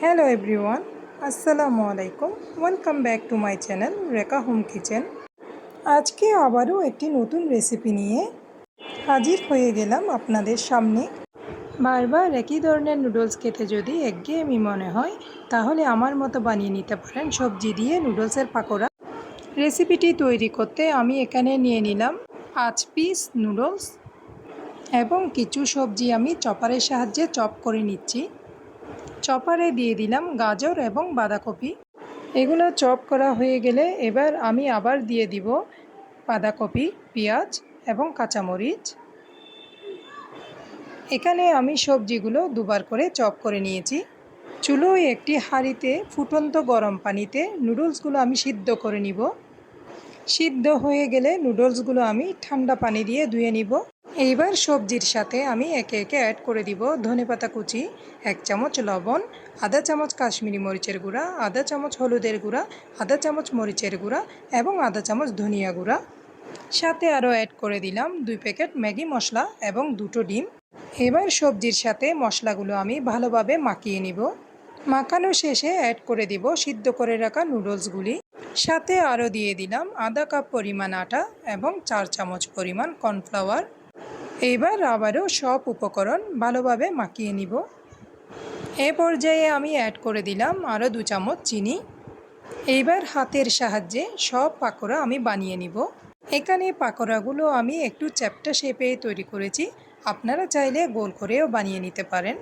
Hello everyone, আসসালামু আলাইকুম। Welcome back to my channel Rekha home kitchen. আজকে আবারও একটি নতুন রেসিপি নিয়ে হাজির হয়ে গেলাম আপনাদের সামনে। বারবার একই ধরনের নুডলস খেতে যদি একঘেয়েমি মনে হয়, তাহলে আমার মতো বানিয়ে নিতে পারেন সবজি দিয়ে নুডলসের পাকোড়া। রেসিপিটি তৈরি করতে আমি এখানে নিয়ে নিলাম 5 পিস নুডলস এবং কিছু সবজি আমি চপারের সাহায্যে চপ করে নিচ্ছি। চপারে দিয়ে দিলাম গাজর এবং বাঁধাকপি। এগুলো চপ করা হয়ে গেলে এবার আমি আবার দিয়ে দিব বাঁধাকপি, পেঁয়াজ এবং কাঁচামরিচ। এখানে আমি সবজিগুলো দুবার করে চপ করে নিয়েছি। চুলোয় একটি হাঁড়িতে ফুটন্ত গরম পানিতে নুডলসগুলো আমি সিদ্ধ করে নিব। সিদ্ধ হয়ে গেলে নুডলসগুলো আমি ঠান্ডা পানি দিয়ে ধুয়ে নিব। এইবার সবজির সাথে আমি একে একে অ্যাড করে দিব ধনেপাতা কুচি, 1 চামচ লবণ, আধা চামচ কাশ্মীরি মরিচের গুঁড়া, আধা চামচ হলুদের গুঁড়া, আধা চামচ মরিচের গুঁড়া এবং আধা চামচ ধনিয়া গুঁড়া। সাথে আরও অ্যাড করে দিলাম 2 প্যাকেট ম্যাগি মশলা এবং 2টো ডিম। এবার সবজির সাথে মশলাগুলো আমি ভালোভাবে মাখিয়ে নিব। মাখানো শেষে অ্যাড করে দিব সিদ্ধ করে রাখা নুডলসগুলি। সাথে আরও দিয়ে দিলাম আধা কাপ পরিমাণ আটা এবং 4 চামচ পরিমাণ কর্নফ্লাওয়ার। এবার আবারও সব উপকরণ ভালোভাবে মাখিয়ে নিব। এ পর্যায়ে আমি অ্যাড করে দিলাম আরও 2 চামচ চিনি। এইবার হাতের সাহায্যে সব পাকোড়া আমি বানিয়ে নিব। এখানে পাকোড়াগুলো আমি একটু চ্যাপ্টা শেপে তৈরি করেছি, আপনারা চাইলে গোল করেও বানিয়ে নিতে পারেন।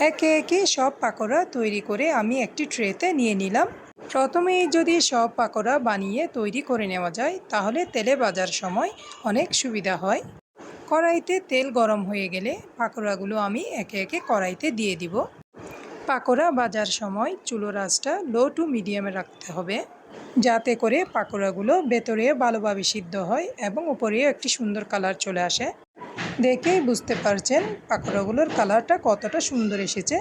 একে একে সব পাকোড়া তৈরি করে আমি একটি ট্রেতে নিয়ে নিলাম। প্রথমেই যদি সব পাকোড়া বানিয়ে তৈরি করে নেওয়া যায়, তাহলে তেলে ভাজার সময় অনেক সুবিধা হয়। কড়াইতে তেল গরম হয়ে গেলে পাকোড়াগুলো আমি একে একে কড়াইতে দিয়ে দিব। পাকোড়া ভাজার সময় চুলোর আঁচটা লো টু মিডিয়ামে রাখতে হবে, যাতে করে পাকোড়াগুলো ভেতরে ভালোভাবে সিদ্ধ হয় এবং উপরেও একটি সুন্দর কালার চলে আসে। দেখেই বুঝতে পারছেন পাকোড়াগুলোর কালারটা কতটা সুন্দর এসেছে।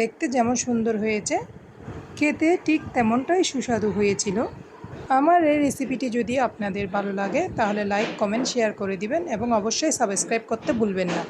দেখতে যেমন সুন্দর হয়েছে, খেতে ঠিক তেমনটাই সুস্বাদু হয়েছিল। আমার এই রেসিপিটি যদি আপনাদের ভালো লাগে, তাহলে লাইক, কমেন্ট, শেয়ার করে দিবেন এবং অবশ্যই সাবস্ক্রাইব করতে ভুলবেন না।